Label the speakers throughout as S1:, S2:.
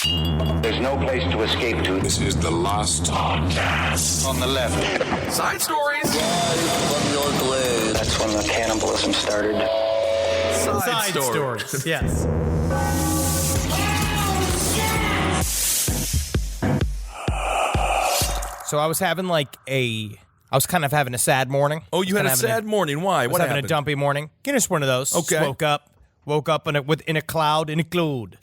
S1: There's no place to escape to.
S2: This is the last podcast.
S1: On the left.
S3: Side stories.
S1: From your glade. That's when the cannibalism started.
S3: Side
S4: stories. Yes. So I was having I was kind of having a sad morning.
S3: Oh, you had a sad morning. Why? What happened?
S4: Having a dumpy morning. Just one of those.
S3: Okay.
S4: Just woke up in a cloud.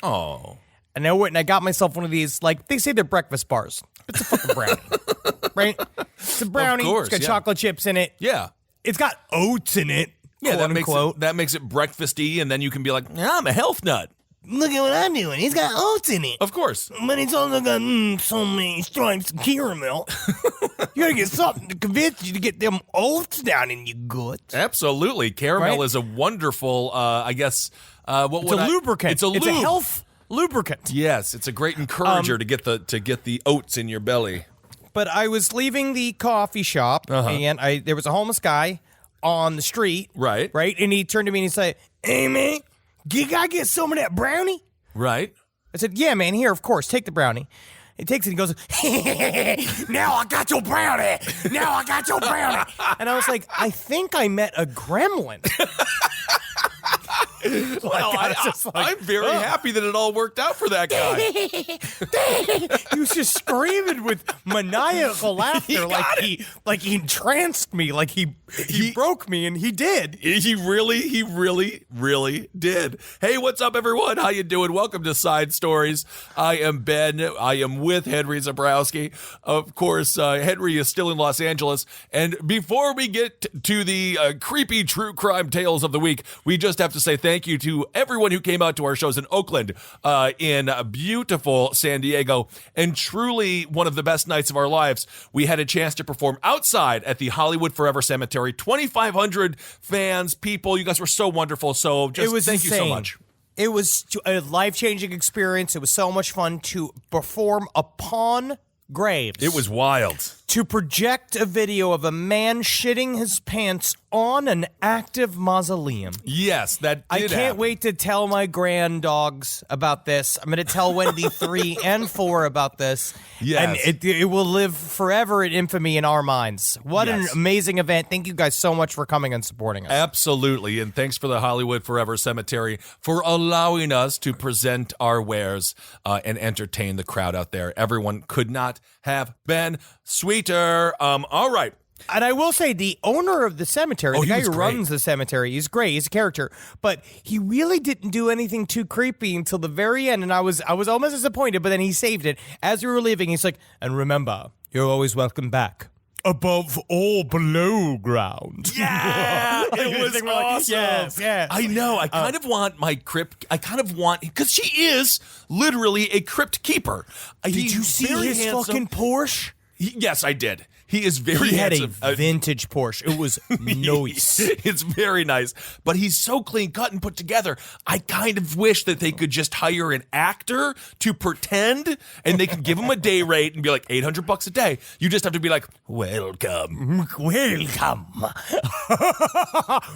S3: Oh.
S4: And I went and I got myself one of these, like, they say they're breakfast bars. It's a fucking brownie. Right? It's a brownie.
S3: Of course,
S4: it's got chocolate chips in it.
S3: Yeah.
S4: It's got oats in it.
S3: Yeah,
S4: quote unquote.
S3: that makes it breakfasty, and then you can be like, I'm a health nut.
S4: Look at what I'm doing. It's got oats in it.
S3: Of course.
S4: But it's also got so many stripes of caramel. You gotta get something to convince you to get them oats down in your guts.
S3: Absolutely. Caramel
S4: Right?
S3: is a wonderful, I guess,
S4: It's a lubricant.
S3: It's a
S4: It's a health lubricant.
S3: Yes, it's a great encourager to get the oats in your belly.
S4: But I was leaving the coffee shop, and there was a homeless guy on the street.
S3: Right.
S4: Right? And he turned to me and he said, "Hey, man, you gotta get some of that brownie?"
S3: Right.
S4: I said, "Yeah, man, here, of course, take the brownie." He takes it and goes, "Now I got your brownie. Now I got your brownie." And I was like, I think I met a gremlin.
S3: Well, I'm very happy that it all worked out for that guy.
S4: He was just screaming with maniacal laughter, like he entranced me, like he broke me, and he did.
S3: He really did. Hey, what's up, everyone? How you doing? Welcome to Side Stories. I am Ben. I am with Henry Zabrowski. Of course, Henry is still in Los Angeles. And before we get to the creepy true crime tales of the week, we just have to say thank you to everyone who came out to our shows in Oakland, in beautiful San Diego, and truly one of the best nights of our lives. We had a chance to perform outside at the Hollywood Forever Cemetery. 2,500 fans, people. You guys were so wonderful. So just thank you so much.
S4: It was a life-changing experience. It was so much fun to perform upon graves.
S3: It was wild.
S4: To project a video of a man shitting his pants on an active mausoleum.
S3: Yes, that did
S4: I can't
S3: happen.
S4: wait to tell my granddogs about this. I'm going to tell Wendy 3 and 4 about this.
S3: Yes.
S4: And it will live forever in infamy in our minds. What an amazing event. Thank you guys so much for coming and supporting us.
S3: Absolutely. And thanks for the Hollywood Forever Cemetery for allowing us to present our wares and entertain the crowd out there. Everyone could not have been sweeter. All right.
S4: And I will say, the owner of the cemetery, the guy who runs the cemetery, he's great. He's a character, but he really didn't do anything too creepy until the very end. And I was almost disappointed, but then he saved it. As we were leaving, he's like, "And remember, you're always welcome back. Above all, below ground."
S3: Yeah, it was awesome.
S4: Yes.
S3: I know. I kind of want my crypt. Because she is literally a crypt keeper.
S4: Did you see his fucking Porsche?
S3: Yes, I did. He is very handsome.
S4: He had a vintage Porsche. It was nice.
S3: It's very nice. But he's so clean cut and put together. I kind of wish that they could just hire an actor to pretend, and they could give him a day rate and be like $800 a day. You just have to be like, "Welcome.
S4: Welcome."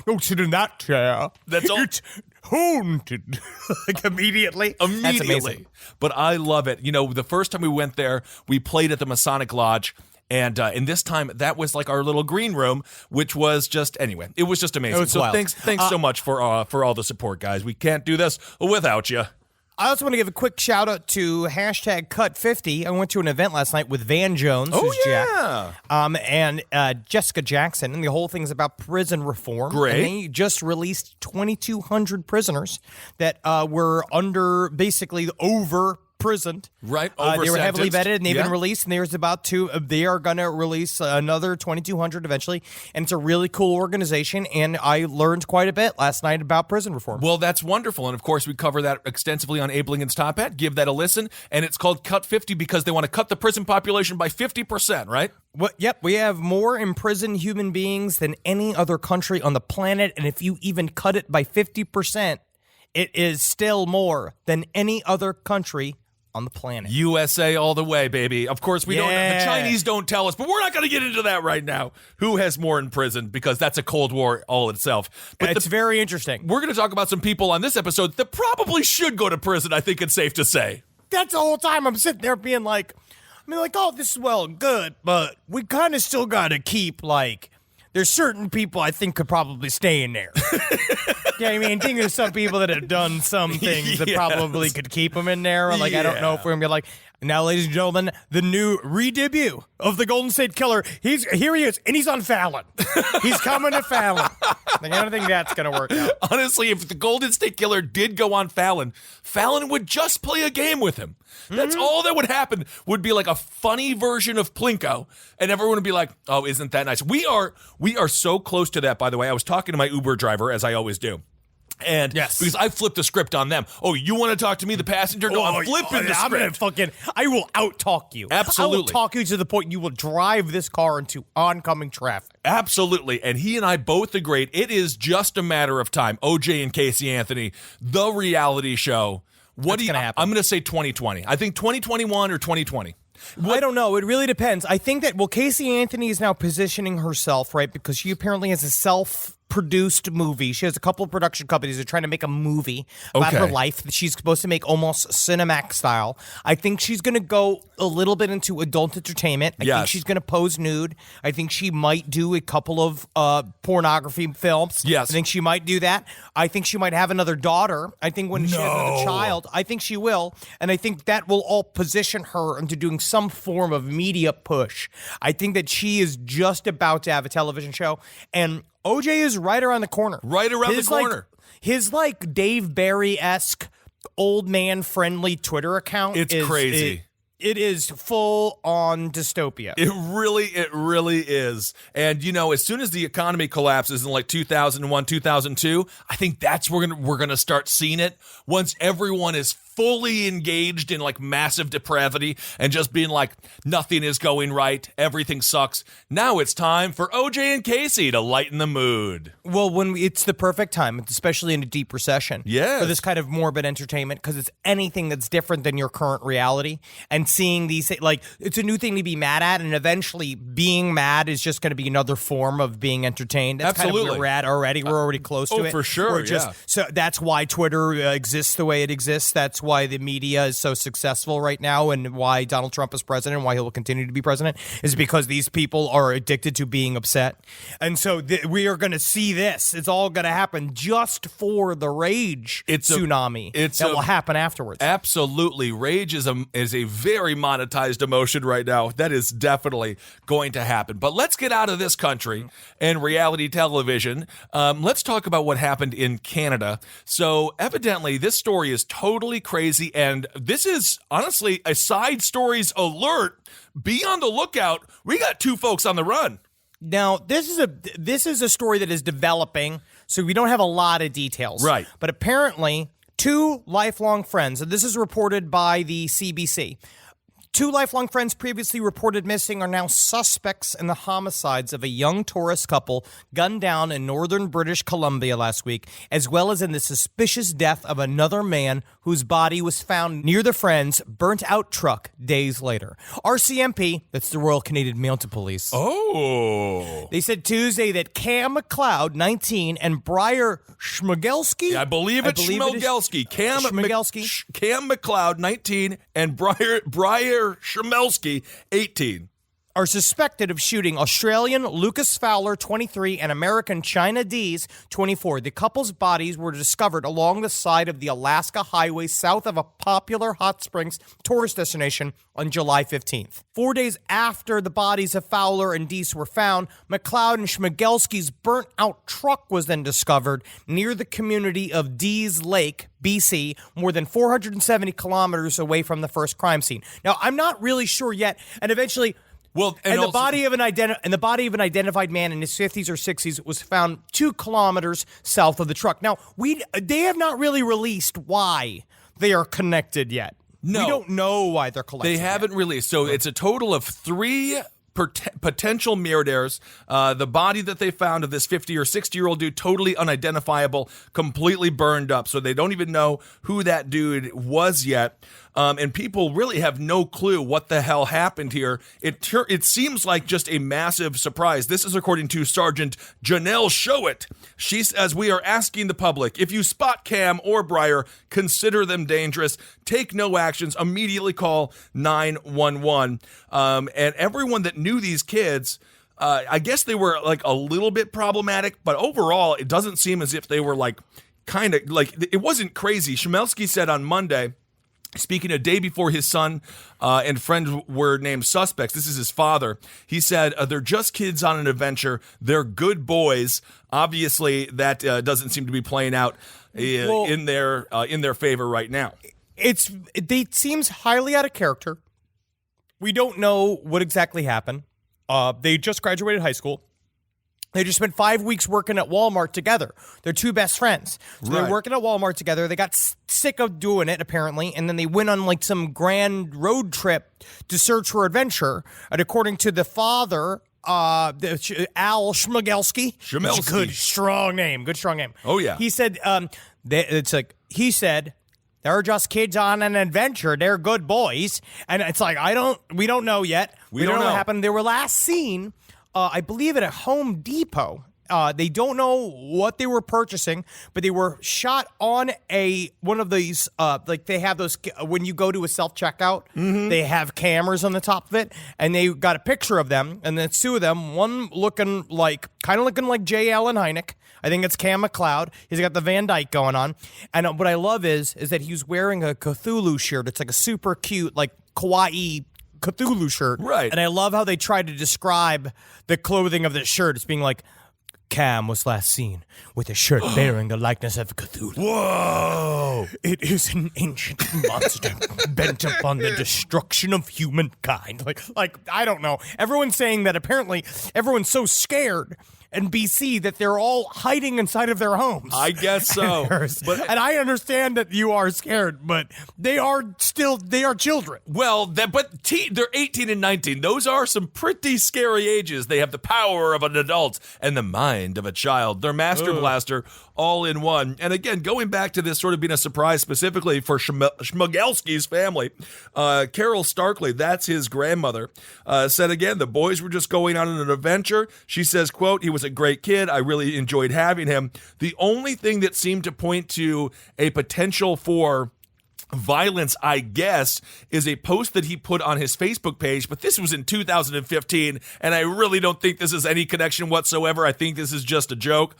S4: Don't sit in that chair.
S3: That's all.
S4: It's haunted. Like immediately. That's amazing.
S3: But I love it. You know, the first time we went there, we played at the Masonic Lodge. And this time, that was like our little green room, which was just, anyway, it was just amazing. So
S4: wild.
S3: thanks so much for all the support, guys. We can't do this without you.
S4: I also want to give a quick shout out to #Cut50. I went to an event last night with Van Jones, who's Jack, and Jessica Jackson, and the whole thing's about prison reform.
S3: Great.
S4: And they just released 2,200 prisoners that were basically over imprisoned.
S3: Right.
S4: They were heavily vetted, and they've been released, and there's they are going to release another 2,200 eventually, and it's a really cool organization, and I learned quite a bit last night about prison reform.
S3: Well, that's wonderful, and of course, we cover that extensively on Abe Lincoln's Top Hat. Give that a listen, and it's called Cut 50 because they want to cut the prison population by 50%, right?
S4: Yep, we have more imprisoned human beings than any other country on the planet, and if you even cut it by 50%, it is still more than any other country on the planet.
S3: USA all the way, baby. Of course, we don't. The Chinese don't tell us, but we're not going to get into that right now. Who has more in prison? Because that's a Cold War all itself. But
S4: it's very interesting.
S3: We're going to talk about some people on this episode that probably should go to prison, I think it's safe to say.
S4: that's the whole time I'm sitting there being like, oh, this is well and good, but we kind of still got to keep, like, there's certain people I think could probably stay in there. Yeah, I mean, think of some people that have done some things that probably could keep them in there. Like, I don't know if we're going to be like, now, ladies and gentlemen, the new re-debut of the Golden State Killer. Here he is, and he's on Fallon. He's coming to Fallon. Like, I don't think that's going to work out.
S3: Honestly, if the Golden State Killer did go on Fallon, Fallon would just play a game with him. That's all that would happen, would be like a funny version of Plinko, and everyone would be like, oh, isn't that nice? We are so close to that, by the way. I was talking to my Uber driver, as I always do. And because I flipped the script on them. Oh, you want to talk to me, the passenger? No, I'm flipping the script.
S4: I will out-talk you.
S3: Absolutely.
S4: I will talk you to the point you will drive this car into oncoming traffic.
S3: Absolutely. And he and I both agreed it is just a matter of time. OJ and Casey Anthony, the reality show. What's going to happen? I'm going to say 2020. I think 2021 or 2020.
S4: I don't know. It really depends. I think that, Casey Anthony is now positioning herself, right, because she apparently has a self-produced movie. She has a couple of production companies that are trying to make a movie about her life that she's supposed to make almost Cinemax style. I think she's going to go a little bit into adult entertainment. I think she's going to pose nude. I think she might do a couple of pornography films.
S3: Yes.
S4: I think she might do that. I think she might have another daughter. I think when she has another child, I think she will. And I think that will all position her into doing some form of media push. I think that she is just about to have a television show. And OJ is right around the corner.
S3: Right around the corner.
S4: His Dave Barry-esque old man friendly Twitter account.
S3: It's crazy.
S4: It is full on dystopia.
S3: It really is. And as soon as the economy collapses in like 2001, 2002, I think that's where we're gonna start seeing it. Once everyone is fully engaged in like massive depravity and just being like, nothing is going right, everything sucks. Now it's time for OJ and Casey to lighten the mood.
S4: Well, when it's the perfect time, especially in a deep recession, for this kind of morbid entertainment, because it's anything that's different than your current reality, and seeing these, like, it's a new thing to be mad at, and eventually being mad is just going to be another form of being entertained. That's
S3: Absolutely.
S4: kind of where we're at already. We're already close to it.
S3: Oh, for sure,
S4: So that's why Twitter exists the way it exists. That's why the media is so successful right now, and why Donald Trump is president, and why he will continue to be president, is because these people are addicted to being upset. And so we are going to see this. It's all going to happen just for the rage tsunami that will happen afterwards.
S3: Absolutely. Rage is a very monetized emotion right now. That is definitely going to happen. But let's get out of this country and reality television. Let's talk about what happened in Canada. So evidently this story is totally crazy, and this is honestly a side stories alert. Be on the lookout. We got two folks on the run.
S4: Now, this is a story that is developing, so we don't have a lot of details.
S3: Right.
S4: But apparently, two lifelong friends, and this is reported by the CBC. Two lifelong friends previously reported missing are now suspects in the homicides of a young tourist couple gunned down in northern British Columbia last week, as well as in the suspicious death of another man whose body was found near the friends' burnt-out truck days later. RCMP, that's the Royal Canadian Mounted Police.
S3: Oh.
S4: They said Tuesday that Cam MacLeod, 19, and Briar Schmigelski?
S3: I believe it's Schmigelski. Cam MacLeod, 19, and Briar Schmelski, 18.
S4: Are suspected of shooting Australian Lucas Fowler, 23, and American China Dees, 24. The couple's bodies were discovered along the side of the Alaska Highway south of a popular hot springs tourist destination on July 15th. 4 days after the bodies of Fowler and Dees were found, MacLeod and Schmigelski's burnt-out truck was then discovered near the community of Dees Lake, BC, more than 470 kilometers away from the first crime scene. Now, I'm not really sure yet, and eventually...
S3: Well,
S4: the body of an identified man in his 50s or 60s was found 2 kilometers south of the truck. Now, they have not really released why they are connected yet.
S3: No.
S4: We don't know why they're connected.
S3: They haven't released. So it's a total of 3 potential murderers. The body that they found of this 50 or 60-year-old dude, totally unidentifiable, completely burned up. So they don't even know who that dude was yet. and people really have no clue what the hell happened here. It seems like just a massive surprise. This is according to Sergeant Janelle Showit. She says, we are asking the public, if you spot Cam or Breyer, consider them dangerous. Take no actions. Immediately call 911. And everyone that knew these kids, I guess they were like a little bit problematic, but overall, it doesn't seem as if they were like kind of like, it wasn't crazy. Chmielewski said on Monday, speaking a day before his son and friend were named suspects, this is his father, he said, they're just kids on an adventure. They're good boys. Obviously, that doesn't seem to be playing out in their favor right now.
S4: It seems highly out of character. We don't know what exactly happened. They just graduated high school. They just spent 5 weeks working at Walmart together. They're two best friends. So They're working at Walmart together. They got sick of doing it, apparently, and then they went on like some grand road trip to search for adventure. And according to the father, Al Schmielewski. Good, strong name.
S3: Oh, yeah.
S4: He said, they're just kids on an adventure. They're good boys. And it's like, we don't know yet. We don't know what happened. They were last seen, I believe, at a Home Depot. They don't know what they were purchasing, but they were shot on one of these, like they have those, when you go to a self-checkout, they have cameras on the top of it, and they got a picture of them, and then two of them, one looking like J. Allen Hynek. I think it's Cam MacLeod. He's got the Van Dyke going on. And what I love is that he's wearing a Cthulhu shirt. It's like a super cute, like kawaii Cthulhu shirt.
S3: Right.
S4: And I love how they try to describe the clothing of this shirt. It's being like, Cam was last seen with a shirt bearing the likeness of Cthulhu.
S3: Whoa!
S4: It is an ancient monster bent upon the destruction of humankind. Like I don't know. Everyone's saying that apparently everyone's so scared in BC that they're all hiding inside of their homes.
S3: I guess so.
S4: And I understand that you are scared, but they are children.
S3: Well, they're 18 and 19. Those are some pretty scary ages. They have the power of an adult and the mind of a child. They're Master Blaster all in one. And again, going back to this sort of being a surprise specifically for Schmielewski's family, Carol Starkley, that's his grandmother, said again, the boys were just going on an adventure. She says, quote, he was a great kid. I really enjoyed having him. The only thing that seemed to point to a potential for violence, I guess, is a post that he put on his Facebook page, but this was in 2015, and I really don't think this is any connection whatsoever. I think this is just a joke.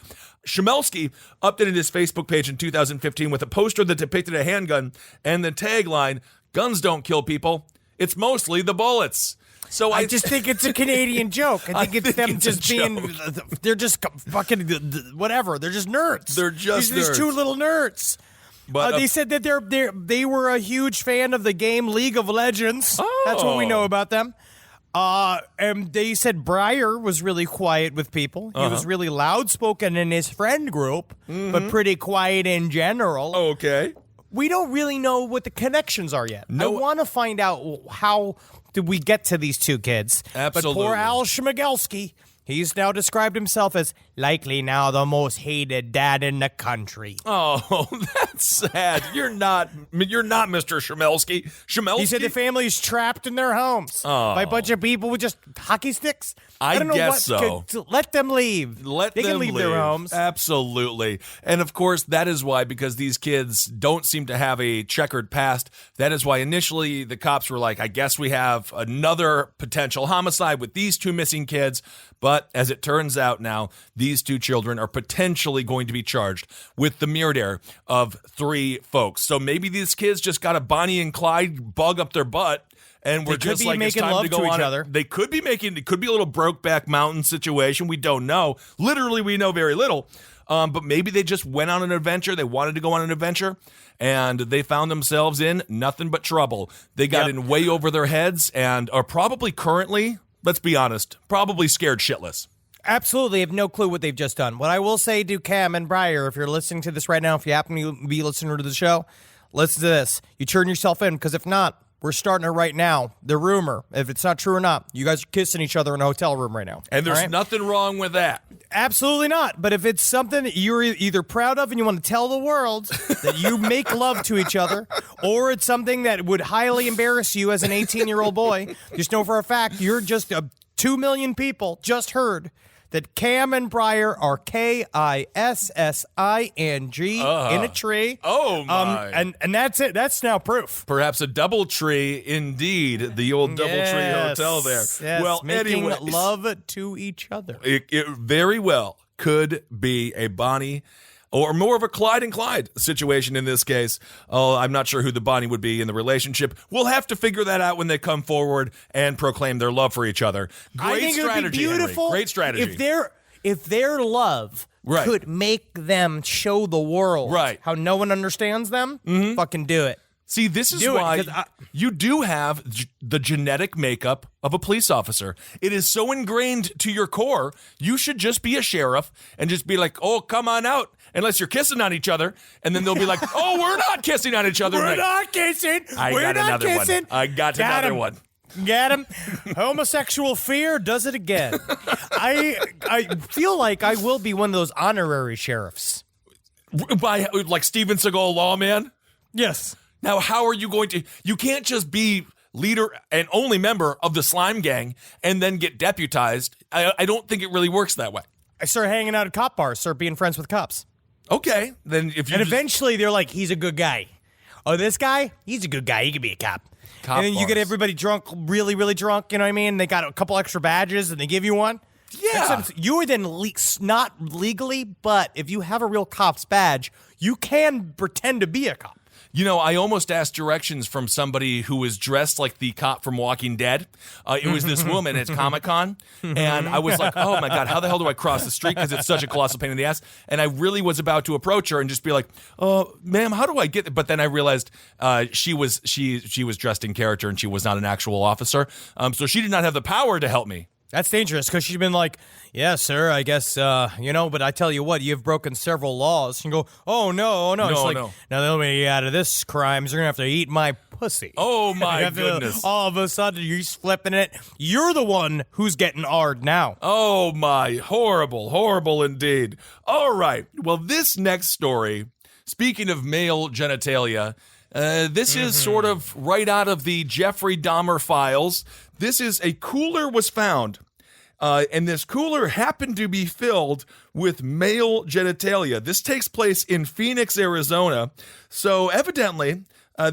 S3: Chmielewski updated his Facebook page in 2015 with a poster that depicted a handgun and the tagline, "Guns don't kill people. It's mostly the bullets." So
S4: I just think it's a Canadian joke. I think it's them just being, they're just fucking whatever. They're just nerds.
S3: They're just nerds.
S4: These two little nerds. But they said that they were a huge fan of the game League of Legends.
S3: Oh.
S4: That's what we know about them. And they said Breyer was really quiet with people. He was really loud spoken in his friend group, but pretty quiet in general.
S3: Okay.
S4: We don't really know what the connections are yet. I want to find out how did we get to these two kids.
S3: Absolutely.
S4: But poor Al Schmielewski, he's now described himself as likely now the most hated dad in the country.
S3: Oh, that's sad. You're not Mr. Chmielewski.
S4: He said the family's trapped in their homes by a bunch of people with just hockey sticks. I don't know
S3: guess so.
S4: Let them leave. They can leave their homes.
S3: Absolutely. And of course, that is why, because these kids don't seem to have a checkered past, that is why initially the cops were like, I guess we have another potential homicide with these two missing kids. But as it turns out now, these two children are potentially going to be charged with the murder of 3 folks. So maybe these kids just got a Bonnie and Clyde bug up their butt, and we're just like, it's time to go on. Other. They could be it could be a little Brokeback Mountain situation. We don't know. Literally, we know very little. But maybe they just went on an adventure. They wanted to go on an adventure, and they found themselves in nothing but trouble. They got in way over their heads and are probably currently, let's be honest, probably scared shitless.
S4: Absolutely have no clue what they've just done. What I will say to Cam and Breyer, if you're listening to this right now, if you happen to be listening to the show, listen to this. You turn yourself in, because if not, we're starting it right now. The rumor, if it's not true or not, you guys are kissing each other in a hotel room right now.
S3: And there's
S4: all right?
S3: nothing wrong with that.
S4: Absolutely not. But if it's something that you're either proud of and you want to tell the world that you make love to each other, or it's something that would highly embarrass you as an 18-year-old boy, just know for a fact you're just 2 million people just heard that Cam and Briar are Kissing in a tree.
S3: Oh, my.
S4: And that's it. That's now proof.
S3: Perhaps a double tree, indeed. The old double tree hotel there.
S4: Yes,
S3: well,
S4: making
S3: anyway,
S4: love to each other.
S3: It very well could be a Bonnie or more of a Clyde and Clyde situation in this case. Oh, I'm not sure who the Bonnie would be in the relationship. We'll have to figure that out when they come forward and proclaim their love for each other. Great
S4: I think
S3: strategy,
S4: it would be beautiful.
S3: Henry. Great strategy.
S4: If their love could make them show the world how no one understands them, fucking do it.
S3: See, this is why you do have the genetic makeup of a police officer. It is so ingrained to your core, you should just be a sheriff and just be like, oh, come on out, unless you're kissing on each other. And then they'll be like, oh, we're not kissing on each other.
S4: We're not kissing.
S3: I
S4: We're
S3: got
S4: not
S3: another
S4: kissing.
S3: one. I got another one.
S4: Get him. Homosexual fear does it again. I feel like I will be one of those honorary sheriffs.
S3: By like Steven Seagal lawman?
S4: Yes.
S3: Now, how are you going to... You can't just be leader and only member of the slime gang and then get deputized. I don't think it really works that way.
S4: I start hanging out at cop bars, start being friends with cops.
S3: Okay, then if you...
S4: And eventually they're like, he's a good guy. Oh, this guy? He's a good guy. He could be a cop. And then you get everybody drunk, really, really drunk, you know what I mean? They got a couple extra badges and they give you one.
S3: Yeah.
S4: Except you are then not legally, but if you have a real cop's badge, you can pretend to be a cop.
S3: You know, I almost asked directions from somebody who was dressed like the cop from Walking Dead. It was this woman at Comic-Con, and I was like, oh my God, how the hell do I cross the street? Because it's such a colossal pain in the ass. And I really was about to approach her and just be like, ma'am, how do I get there? But then I realized she was dressed in character and she was not an actual officer. So she did not have the power to help me.
S4: That's dangerous because she's been like, yeah, sir, I guess, but I tell you what, you've broken several laws. You go, oh, no. It's like, now the only way out of this crime is you're going to have to eat my pussy.
S3: Oh, my goodness.
S4: All of a sudden, you're flipping it. You're the one who's getting R'd now.
S3: Oh, my. Horrible, horrible indeed. All right. Well, this next story, speaking of male genitalia, this is sort of right out of the Jeffrey Dahmer files. This is a cooler was found, and this cooler happened to be filled with male genitalia. This takes place in Phoenix, Arizona. So evidently,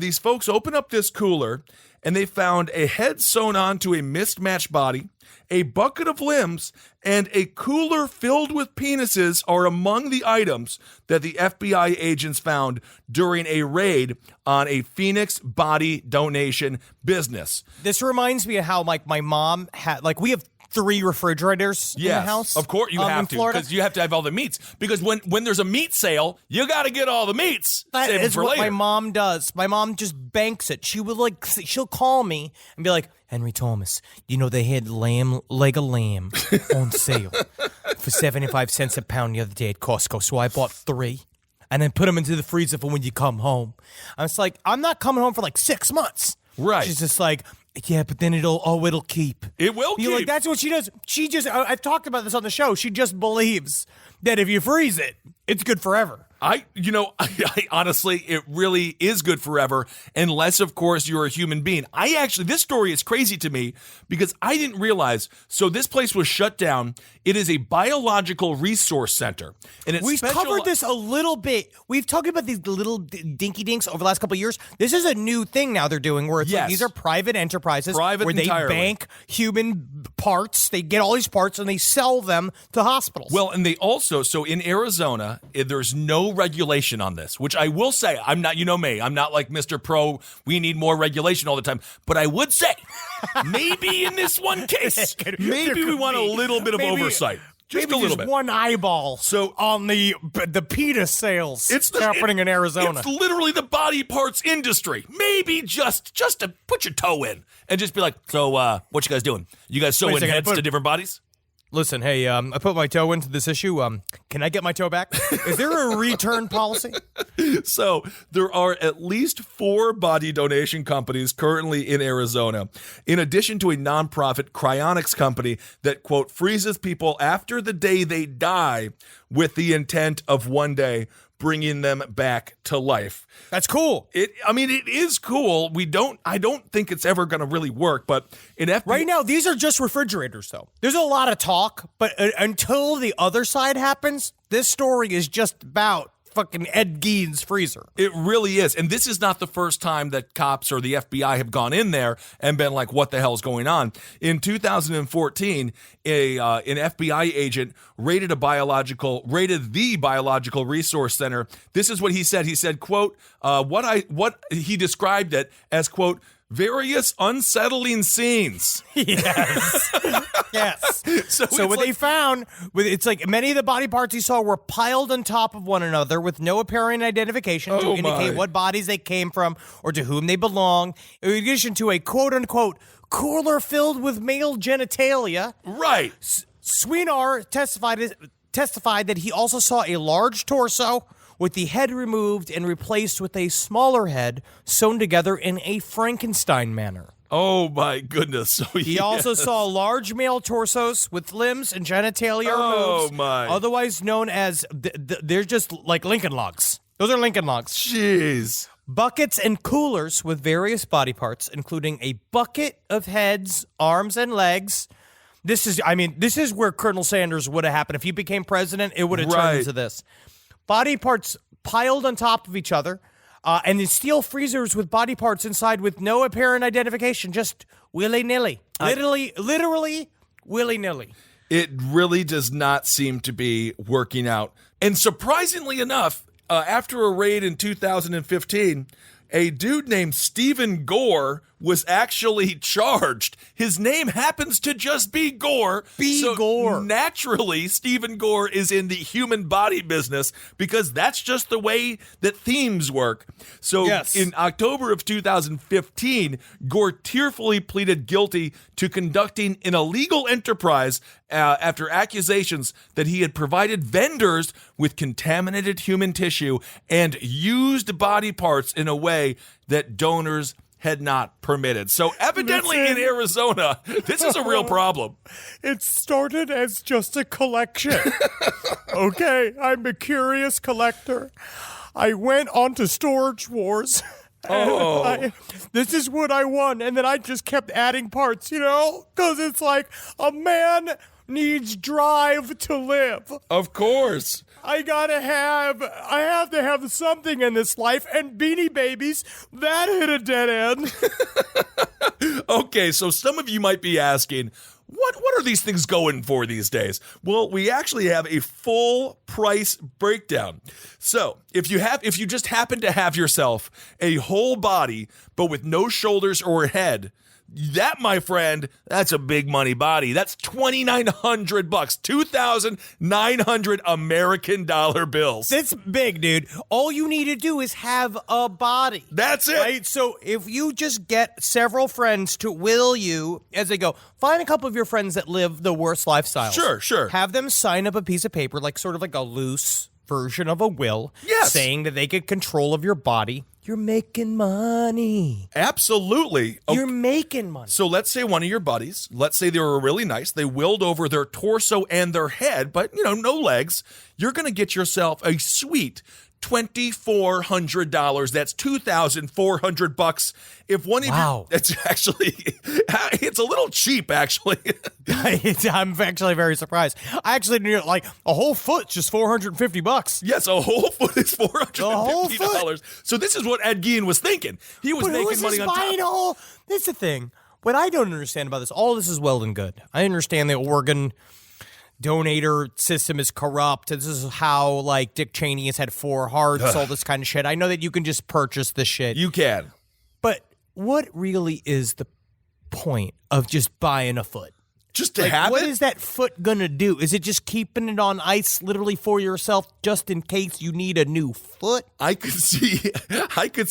S3: these folks open up this cooler, and they found a head sewn onto a mismatched body, a bucket of limbs, and a cooler filled with penises are among the items that the FBI agents found during a raid on a Phoenix body donation business.
S4: This reminds me of how, like, my mom had, like, we have 3 refrigerators in the house.
S3: Of course, you have to, because you have to have all the meats. Because when there's a meat sale, you got to get all the meats.
S4: That
S3: Save
S4: is
S3: for
S4: what
S3: later.
S4: my mom does. My mom just banks it. She'll call me and be like, Henry Thomas, you know they had leg of lamb on sale for 75 cents a pound the other day at Costco. So I bought 3 and then put them into the freezer for when you come home. I was like, I'm not coming home for like 6 months.
S3: Right.
S4: She's just like, yeah, but then it'll keep.
S3: It will keep.
S4: Like, that's what she does. She just, I've talked about this on the show. She just believes that if you freeze it, it's good forever.
S3: I honestly, it really is good forever, unless, of course, you're a human being. This story is crazy to me because I didn't realize. So this place was shut down. It is a biological resource center. And
S4: We've covered this a little bit. We've talked about these little dinky dinks over the last couple of years. This is a new thing now they're doing where it's like these are private enterprises where they bank human parts. They get all these parts and they sell them to hospitals.
S3: Well, and they also, so in Arizona, there's no regulation on this, which I will say, I'm not, you know me, I'm not like Mr. Pro, we need more regulation all the time. But I would say, maybe in this one case, maybe we want a little bit of oversight. Just
S4: Maybe
S3: a little bit.
S4: One eyeball on the penis sales. It's happening in Arizona.
S3: It's literally the body parts industry. Maybe just to put your toe in and just be like, so what you guys doing? You guys sewing heads to different bodies?
S4: Listen, hey, I put my toe into this issue. Can I get my toe back? Is there a return policy?
S3: So there are at least 4 body donation companies currently in Arizona, in addition to a nonprofit cryonics company that, quote, freezes people after the day they die with the intent of one day bringing them back to life.
S4: That's cool.
S3: It is cool. I don't think it's ever going to really work, but in FBI...
S4: Right now, these are just refrigerators, though. There's a lot of talk, but until the other side happens, this story is just about fucking Ed Gein's freezer.
S3: It really is. And this is not the first time that cops or the FBI have gone in there and been like, what the hell's going on? In 2014, an FBI agent raided the biological resource center. This is what he said. He said, quote, what he described it as, quote, various unsettling scenes.
S4: Yes. Yes. So what
S3: like,
S4: they found, it's like many of the body parts he saw were piled on top of one another with no apparent identification to indicate what bodies they came from or to whom they belong, in addition to a quote-unquote cooler filled with male genitalia.
S3: Right.
S4: Swinar testified that he also saw a large torso with the head removed and replaced with a smaller head sewn together in a Frankenstein manner.
S3: Oh, my goodness. So
S4: he also saw large male torsos with limbs and genitalia removed, otherwise known as, they're just like Lincoln Logs. Those are Lincoln Logs.
S3: Jeez.
S4: Buckets and coolers with various body parts, including a bucket of heads, arms, and legs. This is where Colonel Sanders would have happened. If he became president, it would have turned into this. Body parts piled on top of each other, and in steel freezers with body parts inside with no apparent identification, just willy-nilly. Literally willy-nilly.
S3: It really does not seem to be working out. And surprisingly enough, after a raid in 2015, a dude named Stephen Gore was actually charged. His name happens to just be Gore.
S4: Gore.
S3: Naturally, Stephen Gore is in the human body business because that's just the way that themes work. So in October of 2015, Gore tearfully pleaded guilty to conducting an illegal enterprise after accusations that he had provided vendors with contaminated human tissue and used body parts in a way that donors had not permitted. So evidently in Arizona, this is a real problem.
S4: It started as just a collection. Okay, I'm a curious collector. I went onto Storage Wars. This is what I want. And then I just kept adding parts, because it's like a man needs drive to live.
S3: Of course.
S4: I have to have something in this life, and Beanie Babies, that hit a dead end.
S3: Okay, so some of you might be asking, what are these things going for these days? Well, we actually have a full price breakdown. So if you just happen to have yourself a whole body, but with no shoulders or head, that, my friend, that's a big money body. That's $2,900, 2,900 American dollar bills.
S4: That's big, dude. All you need to do is have a body.
S3: That's it.
S4: Right? So if you just get several friends to will you, as they go, find a couple of your friends that live the worst lifestyles.
S3: Sure.
S4: Have them sign up a piece of paper, like sort of like a loose version of a will, saying that they get control of your body. You're making money.
S3: Absolutely.
S4: You're making money.
S3: So let's say one of your buddies, let's say they were really nice. They willed over their torso and their head, but, no legs. You're going to get yourself a sweet $2,400. That's $2,400. If one of you, that's actually, it's a little cheap, actually.
S4: I'm actually very surprised. I actually knew like a whole foot's just $450.
S3: Yes, a whole foot is $450. So this is what Ed Gein was thinking. He was making money on top.
S4: That's the thing. What I don't understand about this, all this is well and good. I understand the organ donator system is corrupt. This is how like Dick Cheney has had 4 hearts, all this kind of shit. I know that you can just purchase this shit.
S3: You can.
S4: But what really is the point of just buying a foot?
S3: Just to have it?
S4: What is that foot gonna do? Is it just keeping it on ice literally for yourself just in case you need a new foot?
S3: I could see.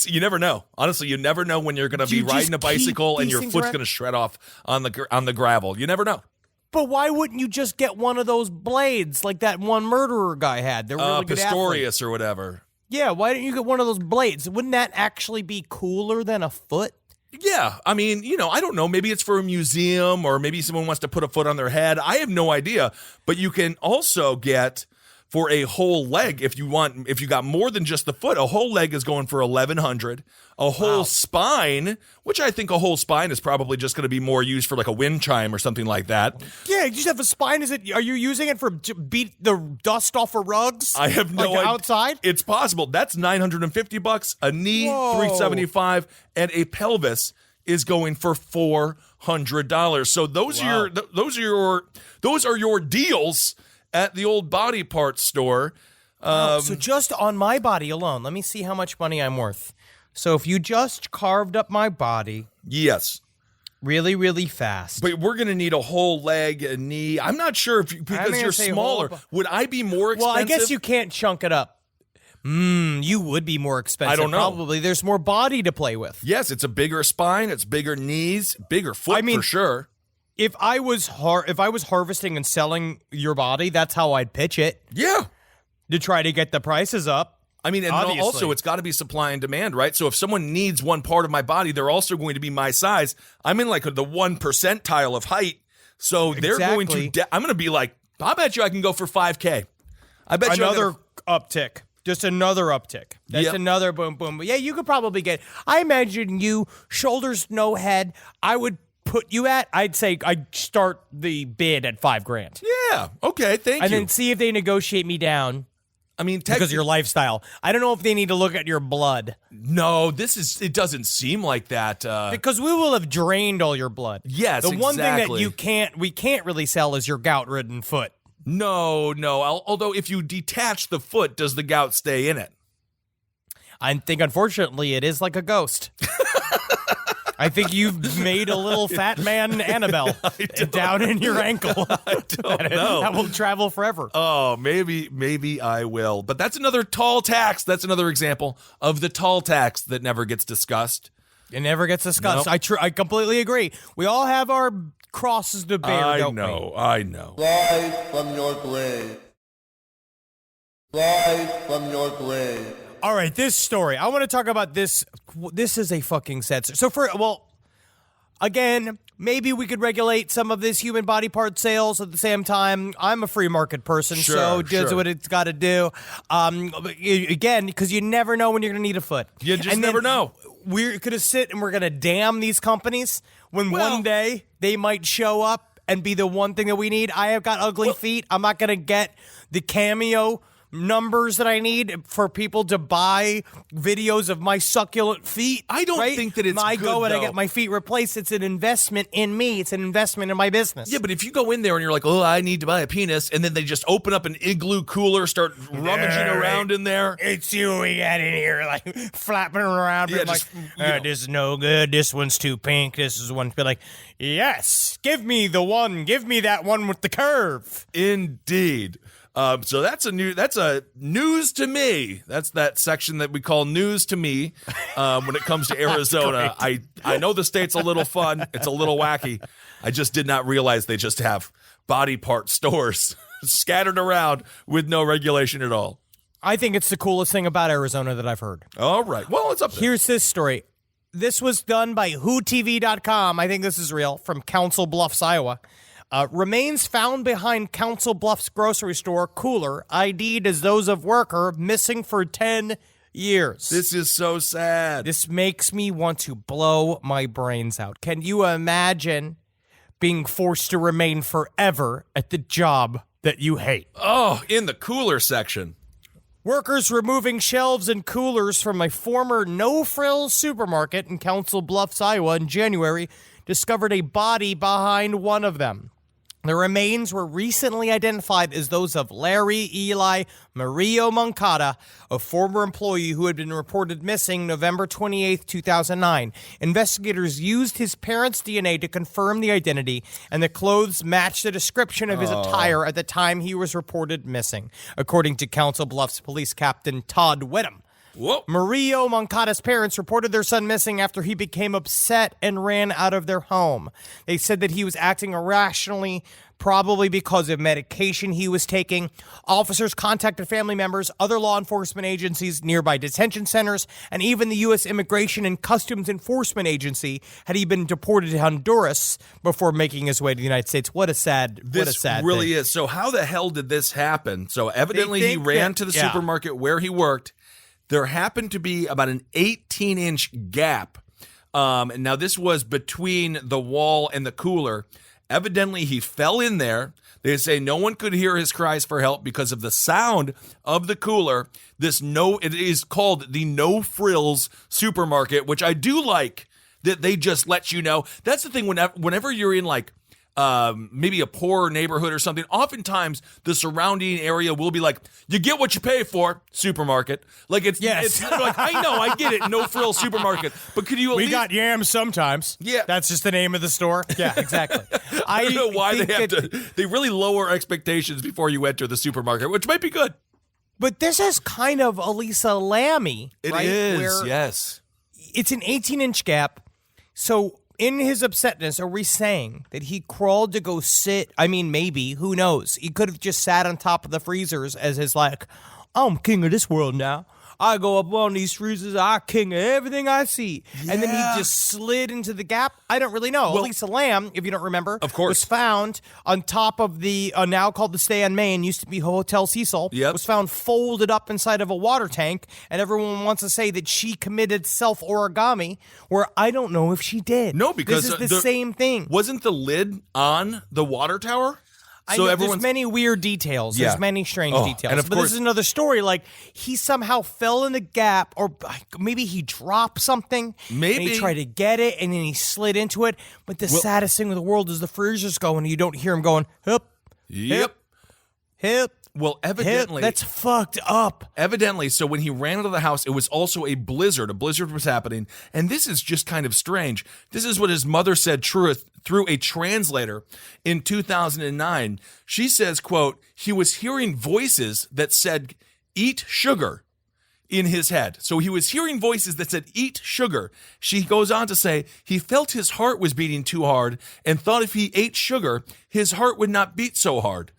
S3: You never know. Honestly, you never know when you're gonna be riding a bicycle and your foot's gonna shred off on the gravel. You never know.
S4: But why wouldn't you just get one of those blades like that one murderer guy had? They're really good
S3: Pistorius
S4: athletes.
S3: or whatever.
S4: Yeah, why don't you get one of those blades? Wouldn't that actually be cooler than a foot?
S3: Yeah, I mean, I don't know. Maybe it's for a museum or maybe someone wants to put a foot on their head. I have no idea. But you can also get for a whole leg if you got more than just the foot. A whole leg is going for $1,100. A whole spine, which I think a whole spine is probably just going to be more used for like a wind chime or something like that.
S4: Yeah, you just have a spine. Are you using it to beat the dust off of rugs?
S3: I have no idea.
S4: Outside?
S3: It's possible. That's $950. A knee,
S4: Whoa.
S3: $375, and a pelvis is going for $400. So those are your deals at the old body parts store.
S4: So just on my body alone, let me see how much money I'm worth. So if you just carved up my body,
S3: yes,
S4: really, really fast.
S3: but we're going to need a whole leg, a knee. I'm not sure because you're smaller. Would I be more expensive?
S4: Well, I guess you can't chunk it up. You would be more expensive.
S3: I don't know.
S4: Probably. There's more body to play with.
S3: Yes, it's a bigger spine. It's bigger knees, bigger foot for sure.
S4: If I was harvesting and selling your body, that's how I'd pitch it.
S3: Yeah.
S4: To try to get the prices up.
S3: I mean, and
S4: Obviously.
S3: also it's got to be supply and demand, right? So if someone needs one part of my body, they're also going to be my size. I'm in like the 1 percentile of height. So they're going to, I'm going to be like, I bet you I can go for $5,000. I bet
S4: another uptick. Just another uptick. That's another boom, boom. But yeah, you could probably get, I imagine you, shoulders, no head, I would put you at, I'd say I'd start the bid at $5,000.
S3: Yeah. Okay. Thank you.
S4: And then see if they negotiate me down.
S3: I mean,
S4: because of your lifestyle. I don't know if they need to look at your blood.
S3: No, it doesn't seem like that.
S4: Because we will have drained all your blood.
S3: Yes,
S4: The one thing that we can't really sell is your gout-ridden foot.
S3: No. Although if you detach the foot, does the gout stay in it?
S4: I think, unfortunately, it is like a ghost. I think you've made a little fat man Annabelle down in your ankle.
S3: I don't know.
S4: That will travel forever.
S3: Oh, maybe I will. But that's another tall tax. That's another example of the tall tax that never gets discussed.
S4: It never gets discussed.
S3: Nope.
S4: I completely agree. We all have our crosses to bear, don't we?
S3: I know.
S1: Live from your grave. Live from your grave.
S4: All right, this story. I want to talk about this. This is a fucking set. So again, maybe we could regulate some of this human body part sales at the same time. I'm a free market person, so it does what it's got to do. Again, because you never know when you're going to need a foot.
S3: You just never know.
S4: We're going to sit and we're going to damn these companies when one day they might show up and be the one thing that we need. I have got ugly feet. I'm not going to get the Cameo numbers that I need for people to buy videos of my succulent feet.
S3: I don't think that it's
S4: I
S3: good,
S4: go and
S3: though.
S4: I get my feet replaced. It's an investment in me. It's an investment in my business.
S3: Yeah, but if you go in there and you're like, oh, I need to buy a penis, and then they just open up an igloo cooler, start rummaging around in there.
S4: It's you we got in here, like flapping around.
S3: Yeah,
S4: like, this is no good. This one's too pink. This is one. Be like, yes, give me the one. Give me that one with the curve.
S3: Indeed. So that's a news to me. That's that section that we call news to me. When it comes to Arizona, I know the state's a little fun. It's a little wacky. I just did not realize they just have body part stores scattered around with no regulation at all.
S4: I think it's the coolest thing about Arizona that I've heard.
S3: All right. Well, it's up there.
S4: Here's this story. This was done by WhoTV.com. I think this is real, from Council Bluffs, Iowa. Remains found behind Council Bluffs grocery store cooler, ID'd as those of worker, missing for 10 years.
S3: This is so sad.
S4: This makes me want to blow my brains out. Can you imagine being forced to remain forever at the job that you hate?
S3: Oh, in the cooler section.
S4: Workers removing shelves and coolers from a former no-frills supermarket in Council Bluffs, Iowa in January discovered a body behind one of them. The remains were recently identified as those of Larry Eli Mario Moncada, a former employee who had been reported missing November 28, 2009. Investigators used his parents' DNA to confirm the identity, and the clothes matched the description of his attire at the time he was reported missing, according to Council Bluffs Police Captain Todd Whittam.
S3: Whoa.
S4: Mario Moncada's parents reported their son missing after he became upset and ran out of their home. They said that he was acting irrationally, probably because of medication he was taking. Officers contacted family members, other law enforcement agencies, nearby detention centers, and even the U.S. Immigration and Customs Enforcement Agency had he been deported to Honduras before making his way to the United States. What a sad
S3: This
S4: thing.
S3: really is. So how the hell did this happen? So evidently he ran to the supermarket where he worked. There happened to be about an 18-inch gap. And now this was between the wall and the cooler. Evidently, he fell in there. They say no one could hear his cries for help because of the sound of the cooler. It is called the No Frills Supermarket, which I do like that they just let you know. That's the thing. Whenever you're in like maybe a poor neighborhood or something, oftentimes the surrounding area will be like, you get what you pay for, supermarket. Like it's like, I know, I get it, No Frill Supermarket, but could you at least...
S4: got yams sometimes.
S3: Yeah.
S4: That's just the name of the store. Yeah, exactly.
S3: I don't know why they really lower expectations before you enter the supermarket, which might be good.
S4: But this is kind of Elisa Lammy, right?
S3: It is,
S4: Where
S3: yes.
S4: It's an 18-inch gap, so... In his upsetness, are we saying that he crawled to go sit? I mean, maybe. Who knows? He could have just sat on top of the freezers as his like, I'm king of this world now. I go up on these freezers. I king of everything I see. Yeah. And then he just slid into the gap. I don't really know.
S3: Well,
S4: Elisa Lam, if you don't remember,
S3: of course,
S4: was found on top of the now called the Stay on Main, used to be Hotel Cecil.
S3: Yep.
S4: Was found folded up inside of a water tank. And everyone wants to say that she committed self-origami, where I don't know if she did.
S3: No, because
S4: this is the same thing.
S3: Wasn't the lid on the water tower?
S4: So there's many weird details.
S3: Yeah.
S4: There's many strange details.
S3: And of
S4: but
S3: course,
S4: this is another story. Like, he somehow fell in the gap, or maybe he dropped something.
S3: Maybe.
S4: And he tried to get it, and then he slid into it. But the saddest thing in the world is the freezer's going, and you don't hear him going, hip,
S3: yep,
S4: hip.
S3: Well, evidently...
S4: That's fucked up.
S3: Evidently, so when he ran out of the house, it was also a blizzard. A blizzard was happening, and this is just kind of strange. This is what his mother said through a translator in 2009. She says, quote, he was hearing voices that said, eat sugar, in his head. So he was hearing voices that said, eat sugar. She goes on to say, he felt his heart was beating too hard and thought if he ate sugar, his heart would not beat so hard.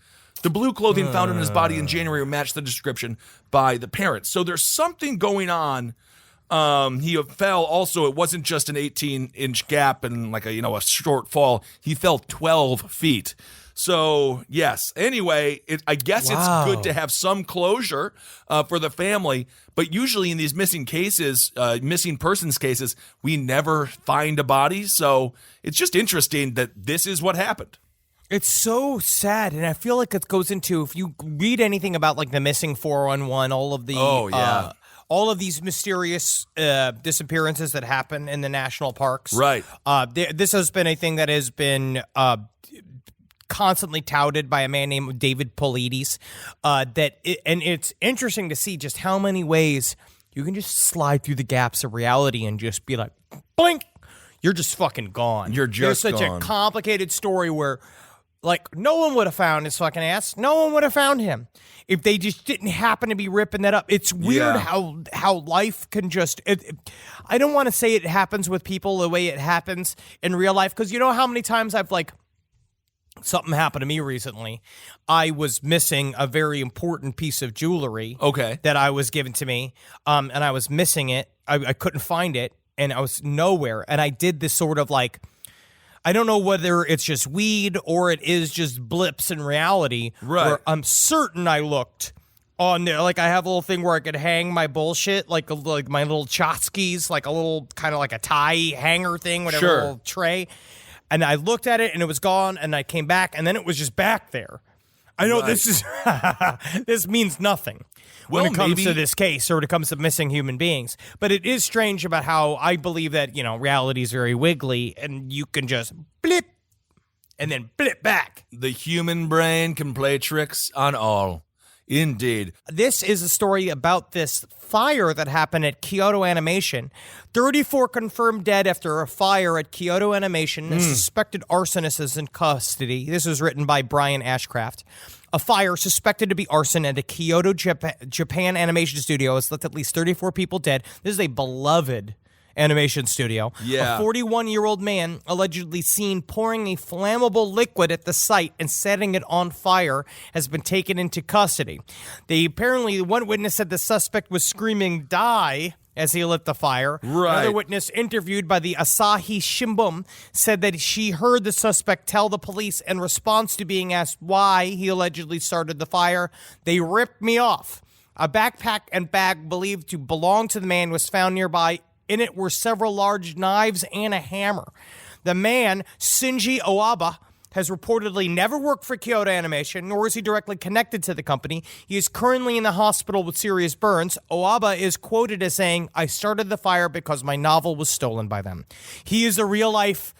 S3: The blue clothing found on his body in January matched the description by the parents. So there's something going on. He fell also. It wasn't just an 18-inch gap and like a short fall. He fell 12 feet. So yes. Anyway, I guess it's good to have some closure for the family. But usually in these missing persons cases, we never find a body. So it's just interesting that this is what happened.
S4: It's so sad, and I feel like it goes into, if you read anything about like the missing 411, all of the all of these mysterious disappearances that happen in the national parks.
S3: Right.
S4: This has been a thing that has been constantly touted by a man named David Paulides. And it's interesting to see just how many ways you can just slide through the gaps of reality and just be like, blink, you're just fucking gone.
S3: You're just
S4: There's such
S3: gone.
S4: a complicated story where, like, no one would have found his fucking ass. No one would have found him if they just didn't happen to be ripping that up. It's weird how life can just... I don't want to say it happens with people the way it happens in real life, because you know how many times I've, like... Something happened to me recently. I was missing a very important piece of jewelry that I was given to me, and I was missing it. I couldn't find it, and I was nowhere. And I did this sort of like... I don't know whether it's just weed or it is just blips in reality.
S3: Right.
S4: Where I'm certain I looked on there. Like, I have a little thing where I could hang my bullshit, like my little tchotchkes, like a little kind of like a tie hanger thing, whatever, little tray. And I looked at it and it was gone, and I came back and then it was just back there. I know this is this means nothing when it comes to this case or when it comes to missing human beings. But it is strange about how I believe that, reality is very wiggly and you can just blip and then blip back.
S3: The human brain can play tricks on all. Indeed.
S4: This is a story about this fire that happened at Kyoto Animation. 34 confirmed dead after a fire at Kyoto Animation. A suspected arsonist is in custody. This was written by Brian Ashcraft. A fire suspected to be arson at a Kyoto, Japan animation studio has left at least 34 people dead. This is a beloved animation studio.
S3: Yeah.
S4: A 41-year-old man allegedly seen pouring a flammable liquid at the site and setting it on fire has been taken into custody. Apparently, one witness said the suspect was screaming, "Die," as he lit the fire.
S3: Right.
S4: Another witness interviewed by the Asahi Shimbun said that she heard the suspect tell the police in response to being asked why he allegedly started the fire, "They ripped me off." A backpack and bag believed to belong to the man was found nearby. In it were several large knives and a hammer. The man, Shinji Oaba, has reportedly never worked for Kyoto Animation, nor is he directly connected to the company. He is currently in the hospital with serious burns. Oaba is quoted as saying, "I started the fire because my novel was stolen by them." He is a real-life,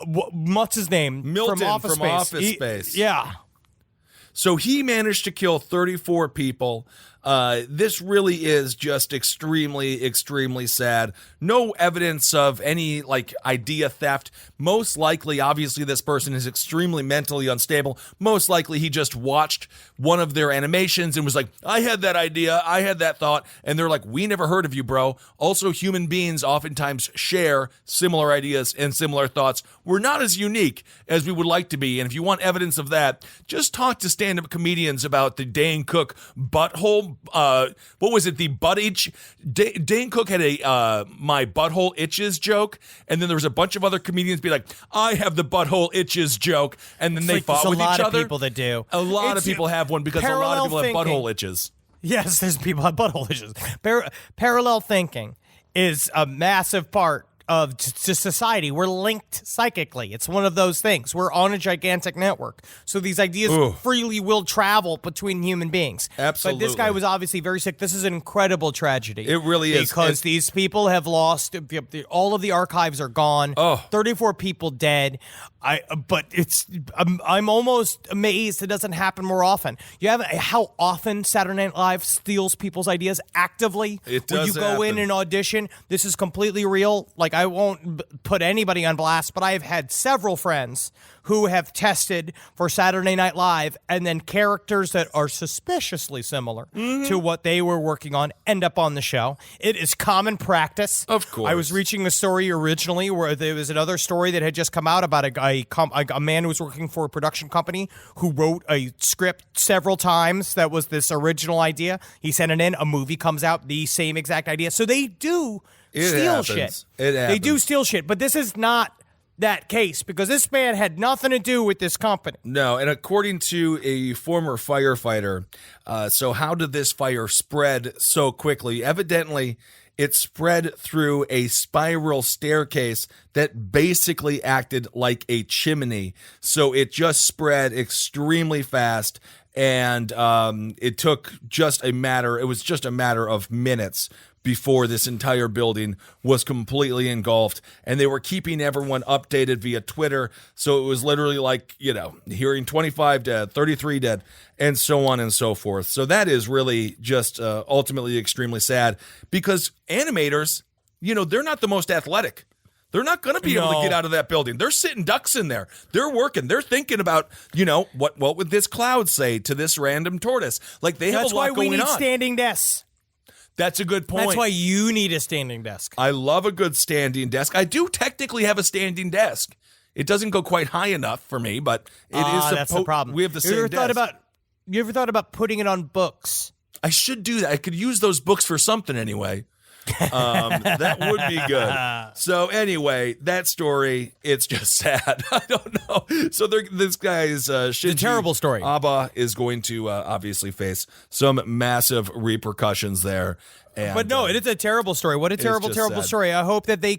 S4: what's his name?
S3: Milton
S4: from Office
S3: from
S4: Space.
S3: Office Space.
S4: Yeah.
S3: So he managed to kill 34 people. This really is just extremely, extremely sad. No evidence of any idea theft. Most likely, obviously, this person is extremely mentally unstable. Most likely, he just watched one of their animations and was like, "I had that idea, I had that thought," and they're like, "We never heard of you, bro." Also, human beings oftentimes share similar ideas and similar thoughts. We're not as unique as we would like to be, and if you want evidence of that, just talk to stand-up comedians about the Dane Cook butthole. What was it? The butt itch. Dane Cook had a "my butthole itches" joke, and then there was a bunch of other comedians be like, "I have the butthole itches" joke, and then they fought with each other.
S4: There's a lot of people that do.
S3: A lot of people have one because a lot of people have butthole itches.
S4: Yes, there's people have butthole itches. Parallel thinking is a massive part of to society. We're linked psychically. It's one of those things. We're on a gigantic network. So these ideas freely will travel between human beings.
S3: Absolutely.
S4: But this guy was obviously very sick. This is an incredible tragedy.
S3: It really is.
S4: Because these people have lost, all of the archives are gone. 34 people dead. But I'm almost amazed it doesn't happen more often. You have how often Saturday Night Live steals people's ideas actively.
S3: It
S4: when
S3: does
S4: you go in
S3: happen.
S4: and audition, this is completely real. I won't put anybody on blast, but I have had several friends who have tested for Saturday Night Live, and then characters that are suspiciously similar to what they were working on end up on the show. It is common practice.
S3: Of course.
S4: I was reaching a story originally where there was another story that had just come out about a man who was working for a production company who wrote a script several times that was this original idea. He sent it in. A movie comes out, the same exact idea. So they do steal shit.
S3: It happens.
S4: They do steal shit, but this is not that case because this man had nothing to do with this company.
S3: No, and according to a former firefighter, so how did this fire spread so quickly? Evidently, it spread through a spiral staircase that basically acted like a chimney. So it just spread extremely fast, and it took just a matter of minutes before this entire building was completely engulfed, and they were keeping everyone updated via Twitter. So it was literally hearing 25 dead, 33 dead, and so on and so forth. So that is really just ultimately extremely sad because animators, they're not the most athletic. They're not going to be able to get out of that building. They're sitting ducks in there. They're working. They're thinking about, what would this cloud say to this random tortoise? They have
S4: That's
S3: a lot
S4: why we
S3: going
S4: need
S3: on.
S4: standing desks.
S3: That's a good point.
S4: That's why you need a standing desk.
S3: I love a good standing desk. I do technically have a standing desk. It doesn't go quite high enough for me, but it is.
S4: That's the problem.
S3: We have the same
S4: You
S3: desk.
S4: ever thought about putting it on books?
S3: I should do that. I could use those books for something anyway. That would be good. So anyway, that story, it's just sad. I don't know. So this guy's Shinji,
S4: a terrible story.
S3: Abba is going to obviously face some massive repercussions there. And,
S4: But no, it is a terrible story. What a terrible
S3: sad.
S4: story. I hope that they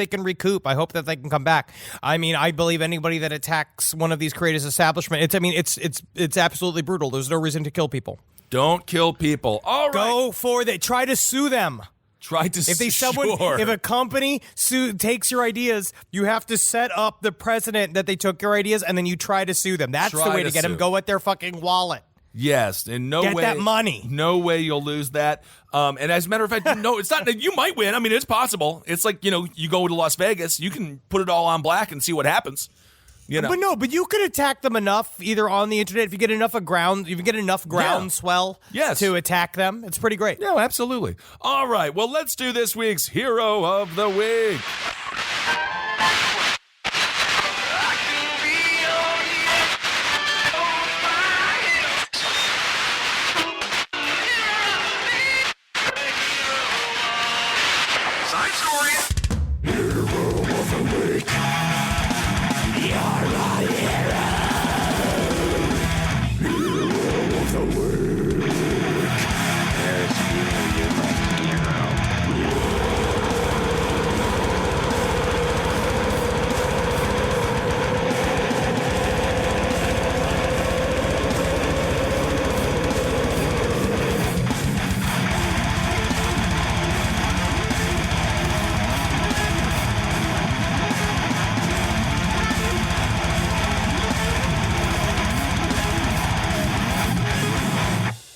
S4: can recoup. I hope that they can come back. I mean, I believe anybody that attacks one of these creators' establishment, it's absolutely brutal. There's no reason to kill people.
S3: Don't kill people. All right.
S4: Go for it. Try to sue them.
S3: If
S4: a company takes your ideas, you have to set up the precedent that they took your ideas, and then you try to sue them. That's the way to get them. Go at their fucking wallet.
S3: Yes, in no way.
S4: Get that money.
S3: No way you'll lose that. And as a matter of fact, no, it's not. You might win. I mean, it's possible. It's like, you go to Las Vegas, you can put it all on black and see what happens. You know,
S4: But you could attack them enough either on the internet if you get enough groundswell to attack them. It's pretty great.
S3: Yeah, absolutely. All right, well, let's do this week's Hero of the Week.
S2: Side stories.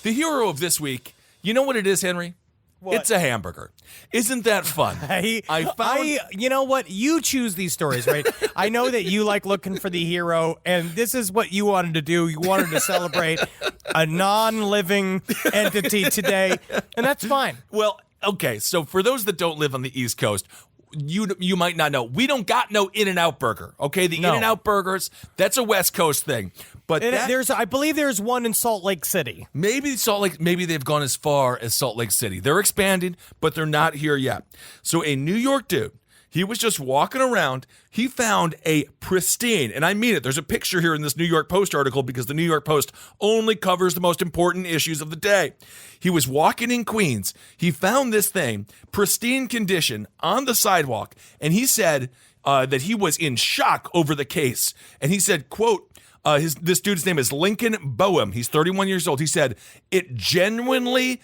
S3: The hero of this week, you know what it is, Henry?
S4: What?
S3: It's a hamburger. Isn't that fun?
S4: You know what? You choose these stories, right? I know that you like looking for the hero, and this is what you wanted to do. You wanted to celebrate a non-living entity today, and that's fine.
S3: Well, okay, so for those that don't live on the East Coast, you might not know. We don't got no In-N-Out burger, okay? The In-N-Out burgers, that's a West Coast thing. But
S4: I believe there's one in Salt Lake City.
S3: Maybe they've gone as far as Salt Lake City. They're expanding, but they're not here yet. So a New York dude, he was just walking around. He found a pristine, and I mean it. There's a picture here in this New York Post article because the New York Post only covers the most important issues of the day. He was walking in Queens. He found this thing, pristine condition, on the sidewalk, and he said that he was in shock over the case. And he said, quote, this dude's name is Lincoln Boehm. He's 31 years old. He said, it genuinely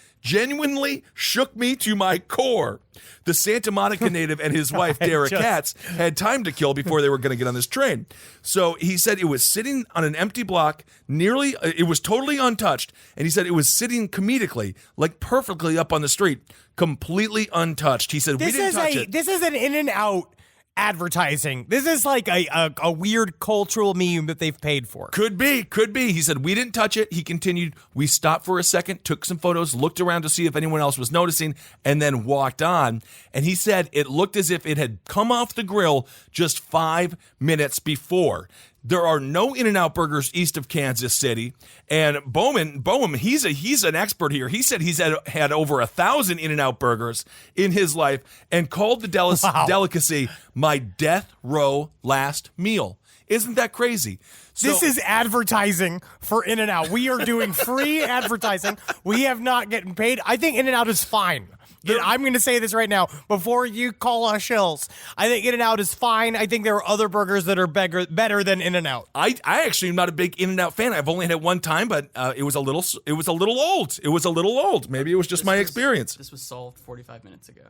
S3: shook me to my core. The Santa Monica native and his wife, Dara Katz, had time to kill before they were going to get on this train. So he said it was sitting on an empty block, it was totally untouched. And he said it was sitting comedically, like perfectly up on the street, completely untouched. He said, we didn't touch it.
S4: This is an In-N-Out advertising. This is like a weird cultural meme that they've paid for.
S3: Could be. He said, we didn't touch it. He continued, we stopped for a second, took some photos, looked around to see if anyone else was noticing, and then walked on. And he said it looked as if it had come off the grill just 5 minutes before. There are no In-N-Out burgers east of Kansas City. And Boehm, he's an expert here. He said he's had over 1,000 In-N-Out burgers in his life and called the delicacy my death row last meal. Isn't that crazy?
S4: This is advertising for In-N-Out. We are doing free advertising. We have not getting paid. I think In-N-Out is fine. I'm going to say this right now before you call us shills. I think In-N-Out is fine. I think there are other burgers that are better than In-N-Out.
S3: I actually am not a big In-N-Out fan. I've only had it one time, but it was a little old. Maybe it was just my experience.
S5: This was solved 45 minutes ago.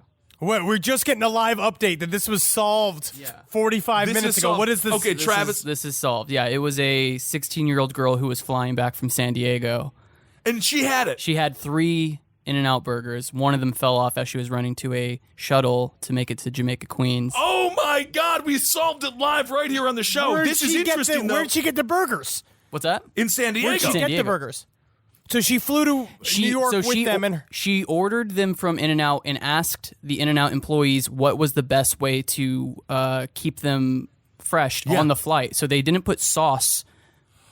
S4: We're just getting a live update that this was solved 45 minutes ago. What is this?
S3: Okay, Travis.
S5: This is solved. Yeah, it was a 16-year-old girl who was flying back from San Diego.
S3: And she had it.
S5: She had 3 In-N-Out burgers. One of them fell off as she was running to a shuttle to make it to Jamaica, Queens.
S3: Oh my God, we solved it live right here on the show. This is interesting, though.
S4: Where'd she get the burgers?
S5: What's that?
S3: In San Diego.
S4: Where'd she get the burgers? So she flew to New York with them. And
S5: she ordered them from In-N-Out and asked the In-N-Out employees what was the best way to keep them fresh on the flight. So they didn't put sauce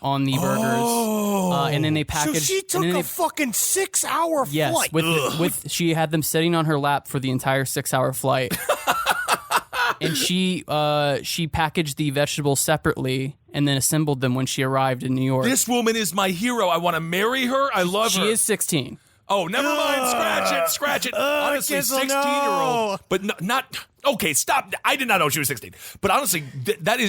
S5: on the burgers. And then they packaged.
S4: So she took a fucking 6-hour flight.
S5: Yes, with she had them sitting on her lap for the entire 6-hour flight. And she packaged the vegetables separately and then assembled them when she arrived in New York.
S3: This woman is my hero. I want to marry her. I love her.
S5: She is 16.
S3: Oh, never mind. Scratch it. Honestly, 16-year-old. But not... Okay, stop. I did not know she was 16. But honestly,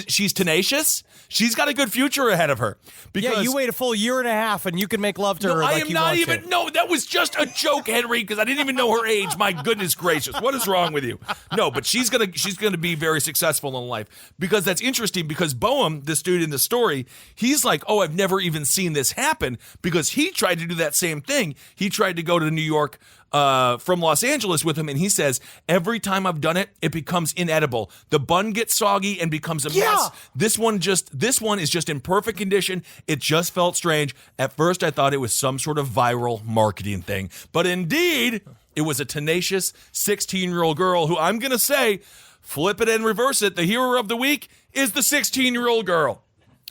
S3: she's tenacious. She's got a good future ahead of her.
S4: Because you wait a full year and a half and you can make love to her like you want to.
S3: No, that was just a joke, Henry, because I didn't even know her age. My goodness gracious. What is wrong with you? No, but she's gonna be very successful in life. Because that's interesting, because Boehm, this dude in the story, he's like, oh, I've never even seen this happen, because he tried to do that same thing. He tried tried to go to New York from Los Angeles with him, and he says, every time I've done it, it becomes inedible. The bun gets soggy and becomes a mess. This one is just in perfect condition. It just felt strange. At first, I thought it was some sort of viral marketing thing. But indeed, it was a tenacious 16-year-old girl who, I'm going to say, flip it and reverse it, the hero of the week is the 16-year-old girl.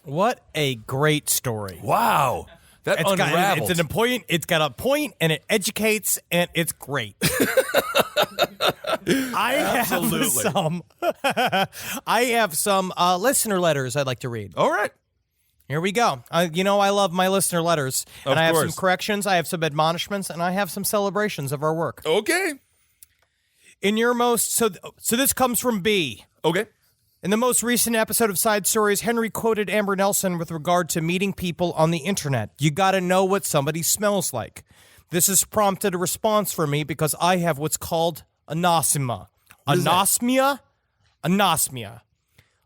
S4: What a great story.
S3: Wow. That unravels.
S4: It's got a point, and it educates, and it's great. I have some listener letters I'd like to read.
S3: All right.
S4: Here we go. I love my listener letters. And I have some
S3: course.
S4: corrections, I have some admonishments, and I have some celebrations of our work.
S3: Okay.
S4: In your most... So this comes from B.
S3: Okay.
S4: In the most recent episode of Side Stories, Henry quoted Amber Nelson with regard to meeting people on the internet. You gotta know what somebody smells like. This has prompted a response for me because I have what's called anosmia. Anosmia? Anosmia.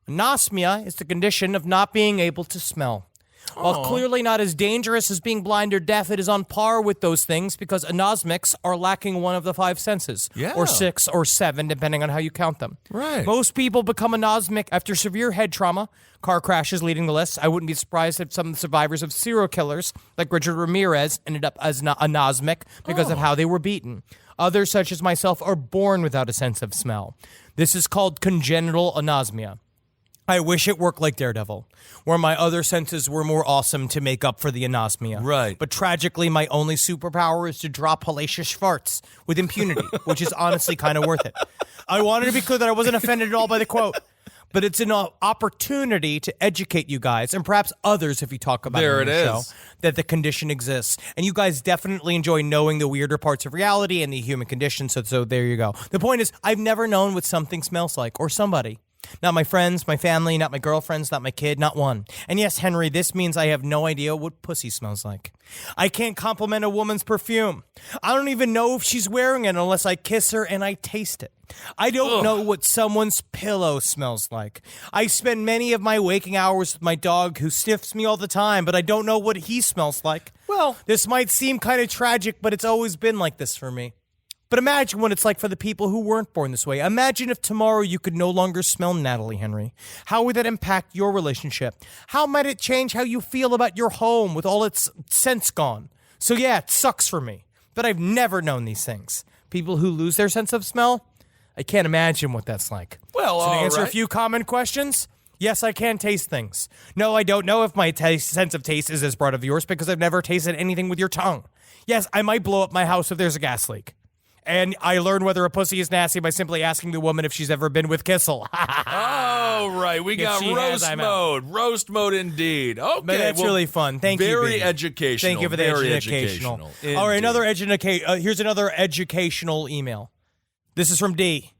S4: Anosmia is the condition of not being able to smell. While clearly not as dangerous as being blind or deaf, it is on par with those things because anosmics are lacking one of the 5 senses.
S3: Yeah.
S4: Or 6 or 7, depending on how you count them.
S3: Right.
S4: Most people become anosmic after severe head trauma. Car crashes leading the list. I wouldn't be surprised if some survivors of serial killers, like Richard Ramirez, ended up as anosmic because of how they were beaten. Others, such as myself, are born without a sense of smell. This is called congenital anosmia. I wish it worked like Daredevil, where my other senses were more awesome to make up for the anosmia.
S3: Right.
S4: But tragically, my only superpower is to drop hellacious farts with impunity, which is honestly kind of worth it. I wanted to be clear that I wasn't offended at all by the quote, but it's an opportunity to educate you guys, and perhaps others if you talk about it on the show, that the condition exists. And you guys definitely enjoy knowing the weirder parts of reality and the human condition, so there you go. The point is, I've never known what something smells like, or somebody. Not my friends, my family, not my girlfriends, not my kid, not one. And yes, Henry, this means I have no idea what pussy smells like. I can't compliment a woman's perfume. I don't even know if she's wearing it unless I kiss her and I taste it. I don't know what someone's pillow smells like. I spend many of my waking hours with my dog who sniffs me all the time, but I don't know what he smells like. Well, this might seem kind of tragic, but it's always been like this for me. But imagine what it's like for the people who weren't born this way. Imagine if tomorrow you could no longer smell Natalie Henry. How would that impact your relationship? How might it change how you feel about your home with all its scents gone? So yeah, it sucks for me. But I've never known these things. People who lose their sense of smell, I can't imagine what that's like.
S3: Well,
S4: so to answer
S3: right.
S4: a few common questions, yes, I can taste things. No, I don't know if my sense of taste is as broad of yours because I've never tasted anything with your tongue. Yes, I might blow up my house if there's a gas leak. And I learn whether a pussy is nasty by simply asking the woman if she's ever been with Kissel.
S3: Oh, right. We got roast mode. Roast mode indeed. Okay.
S4: But that's really fun. Thank you.
S3: Very educational.
S4: Thank you for the educational. All right, here's another educational email. This is from D.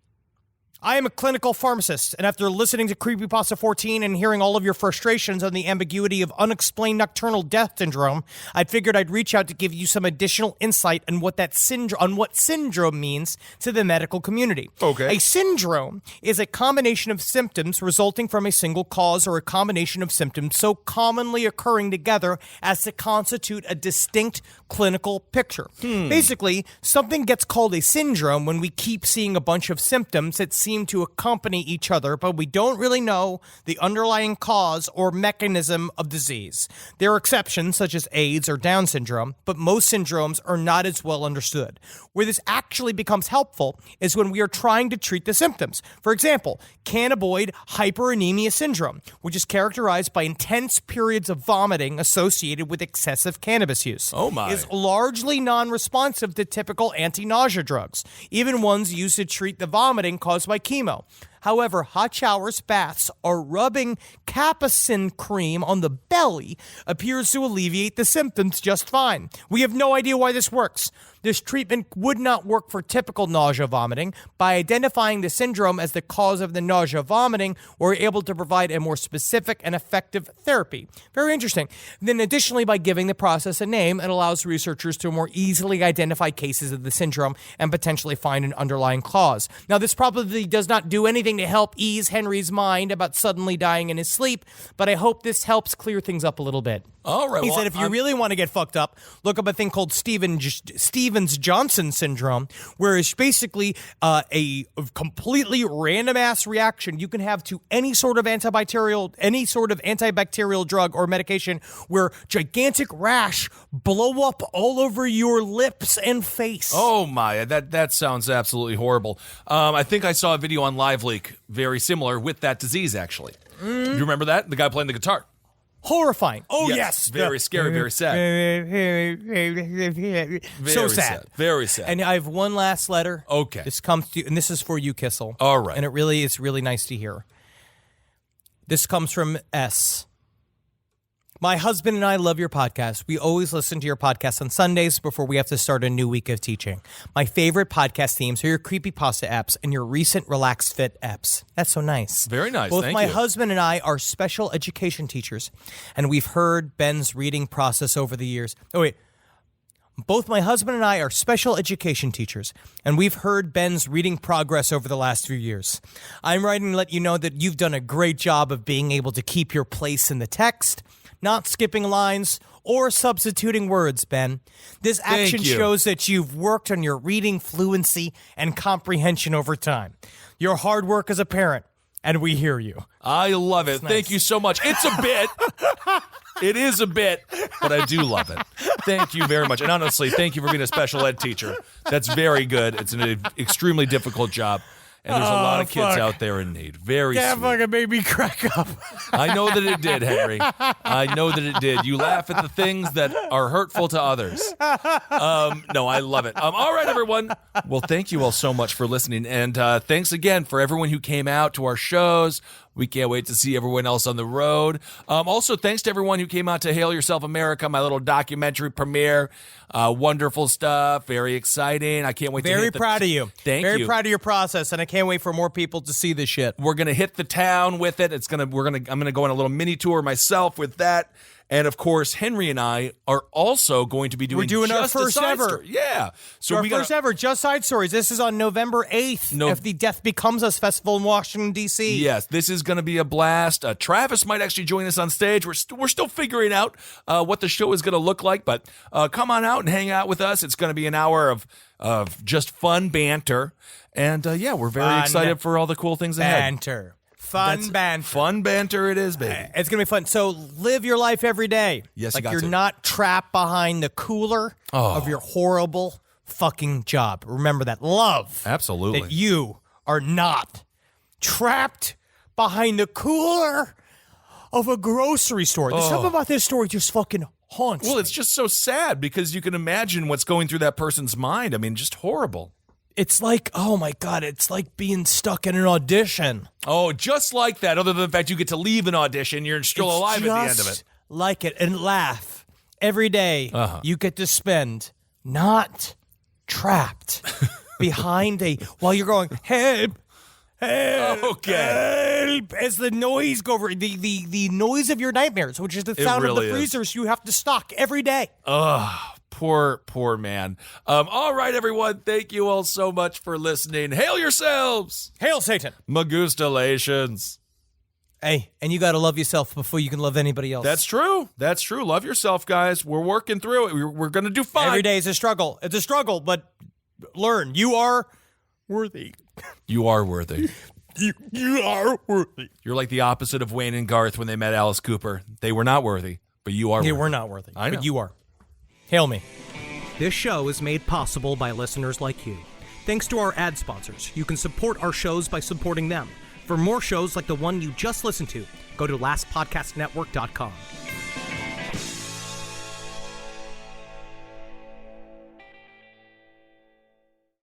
S4: I am a clinical pharmacist, and after listening to Creepypasta 14 and hearing all of your frustrations on the ambiguity of unexplained nocturnal death syndrome, I figured I'd reach out to give you some additional insight on what syndrome means to the medical community.
S3: Okay.
S4: A syndrome is a combination of symptoms resulting from a single cause or a combination of symptoms so commonly occurring together as to constitute a distinct clinical picture. Basically, something gets called a syndrome when we keep seeing a bunch of symptoms that seem to accompany each other, but we don't really know the underlying cause or mechanism of disease. There are exceptions, such as AIDS or Down syndrome, but most syndromes are not as well understood. Where this actually becomes helpful is when we are trying to treat the symptoms. For example, cannabinoid hyperanemia syndrome, which is characterized by intense periods of vomiting associated with excessive cannabis use.
S3: Oh my.
S4: Is largely non-responsive to typical anti-nausea drugs, even ones used to treat the vomiting caused by chemo. However, hot showers, baths, or rubbing capsaicin cream on the belly appears to alleviate the symptoms just fine. We have no idea why this works. This treatment would not work for typical nausea vomiting. By identifying the syndrome as the cause of the nausea vomiting, we're able to provide a more specific and effective therapy. Very interesting. Then additionally, by giving the process a name, it allows researchers to more easily identify cases of the syndrome and potentially find an underlying cause. Now, this probably does not do anything to help ease Henry's mind about suddenly dying in his sleep, but I hope this helps clear things up a little bit.
S3: All right.
S4: He said if you really want to get fucked up, look up a thing called Stevens-Johnson syndrome, where it's basically a completely random-ass reaction you can have to any sort of antibacterial drug or medication where gigantic rash blow up all over your lips and face.
S3: Oh my, that sounds absolutely horrible. I think I saw a video on LiveLeak very similar with that disease, actually. You remember that? The guy playing the guitar.
S4: Horrifying. Oh, yes.
S3: Very scary, very sad.
S4: So sad.
S3: Very sad.
S4: And I have one last letter.
S3: Okay.
S4: This comes to you, and this is for you, Kissel.
S3: All right.
S4: And it really is really nice to hear. This comes from S. My husband and I love your podcast. We always listen to your podcast on Sundays before we have to start a new week of teaching. My favorite podcast themes are your creepypasta apps and your recent Relaxed Fit apps. That's so nice.
S3: Very nice.
S4: Both
S3: Thank
S4: my
S3: you.
S4: husband and I are special education teachers, and we've heard Ben's reading process over the years. Both my husband and I are special education teachers, and we've heard Ben's reading progress over the last few years. I'm writing to let you know that you've done a great job of being able to keep your place in the text, not skipping lines or substituting words, Ben. This action
S3: Thank you.
S4: shows that you've worked on your reading fluency and comprehension over time. Your hard work as a parent, and we hear you.
S3: I love it. Thank you so much. It's a bit. It is a bit, but I do love it. Thank you very much. And honestly, thank you for being a special ed teacher. That's very good. It's an extremely difficult job. And there's a lot of kids out there in need. Very
S4: That
S3: sweet.
S4: fucking made me crack up.
S3: I know that it did, Henry. I know that it did. You laugh at the things that are hurtful to others. No, I love it. All right, everyone. Well, thank you all so much for listening. And thanks again for everyone who came out to our shows. We can't wait to see everyone else on the road. Also, thanks to everyone who came out to Hail Yourself America, my little documentary premiere. Wonderful stuff. Very exciting. I can't wait to
S4: Very proud of you.
S3: Thank
S4: Very
S3: you.
S4: proud of your process, and I can't wait for more people to see this shit.
S3: We're gonna hit the town with it. I'm gonna go on a little mini tour myself with that. And of course, Henry and I are also going to be doing.
S4: We're doing our
S3: just a
S4: first
S3: side
S4: ever.
S3: story. Yeah. So
S4: Our
S3: we
S4: first ever Just Side Stories. This is on November 8th at the Death Becomes Us Festival in Washington, D.C.
S3: Yes, this is going to be a blast. Travis might actually join us on stage. We're still figuring out what the show is going to look like, but come on out and hang out with us. It's going to be an hour of just fun banter. And yeah, we're very excited for all the cool things ahead.
S4: Banter. Fun banter.
S3: Fun banter it is, baby.
S4: It's going to be fun. So live your life every day.
S3: Yes,
S4: like
S3: you got
S4: you're
S3: to.
S4: not trapped behind the cooler of your horrible fucking job. Remember that. Love.
S3: Absolutely.
S4: That you are not trapped behind the cooler of a grocery store. There's something about this story just fucking haunts
S3: Well,
S4: me.
S3: it's just so sad because you can imagine what's going through that person's mind. I mean, just horrible.
S4: It's like, oh my God, it's like being stuck in an audition.
S3: Oh, just like that. Other than the fact you get to leave an audition, you're still
S4: It's
S3: alive at the end of
S4: just
S3: it.
S4: like it, and laugh every day. You get to spend not trapped behind while you're going, help, help,
S3: Okay.
S4: help, as the noise go over, the noise of your nightmares, which is the sound
S3: really
S4: of the
S3: is.
S4: freezers you have to stock every day.
S3: Poor man. All right, everyone. Thank you all so much for listening. Hail yourselves.
S4: Hail Satan.
S3: Magustalations.
S4: Hey, and you got to love yourself before you can love anybody else.
S3: That's true. That's true. Love yourself, guys. We're working through it. We're going to do fine.
S4: Every day is a struggle. It's a struggle, but learn. You are worthy.
S3: You are worthy.
S4: You are worthy.
S3: You're like the opposite of Wayne and Garth when they met Alice Cooper. They were not worthy, but you are
S4: They
S3: worthy.
S4: were not worthy.
S3: I know.
S4: But you are. Hail me.
S6: This show is made possible by listeners like you. Thanks to our ad sponsors, you can support our shows by supporting them. For more shows like the one you just listened to, go to lastpodcastnetwork.com.